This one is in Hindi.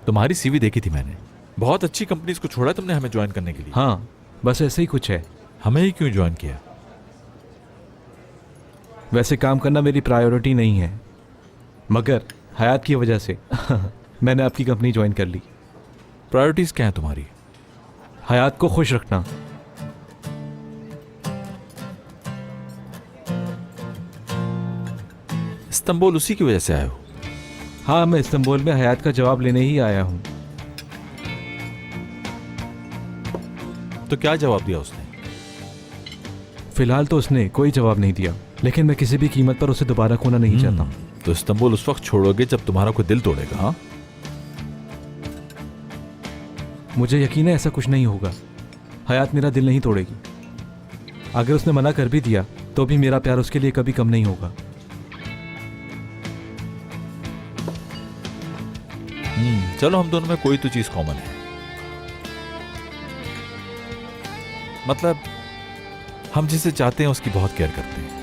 तुम्हारी सीवी देखी थी मैंने, बहुत अच्छी कंपनीज को छोड़ा तुमने हमें ज्वाइन करने के लिए। हाँ, बस ऐसे ही कुछ है। हमें ही क्यों ज्वाइन किया? वैसे काम करना मेरी प्रायोरिटी नहीं है, मगर हयात की वजह से मैंने आपकी कंपनी ज्वाइन कर ली। प्रायोरिटीज क्या है तुम्हारी? हयात को खुश रखना। इस्तांबुल उसी की वजह से आए हो? हाँ, मैं इस्तांबुल में हयात का जवाब लेने ही आया हूँ। तो क्या जवाब दिया उसने? फिलहाल तो उसने कोई जवाब नहीं दिया, लेकिन मैं किसी भी कीमत पर उसे दोबारा खोना नहीं चाहता। तो इस्तांबुल उस वक्त छोड़ोगे जब तुम्हारा कोई दिल तोड़ेगा? हाँ, मुझे यकीन है ऐसा कुछ नहीं होगा। हयात मेरा दिल नहीं तोड़ेगी। अगर उसने मना कर भी दिया तो भी मेरा प्यार उसके लिए कभी कम नहीं होगा। चलो हम दोनों में कोई तो चीज कॉमन है। मतलब हम जिसे चाहते हैं उसकी बहुत केयर करते हैं।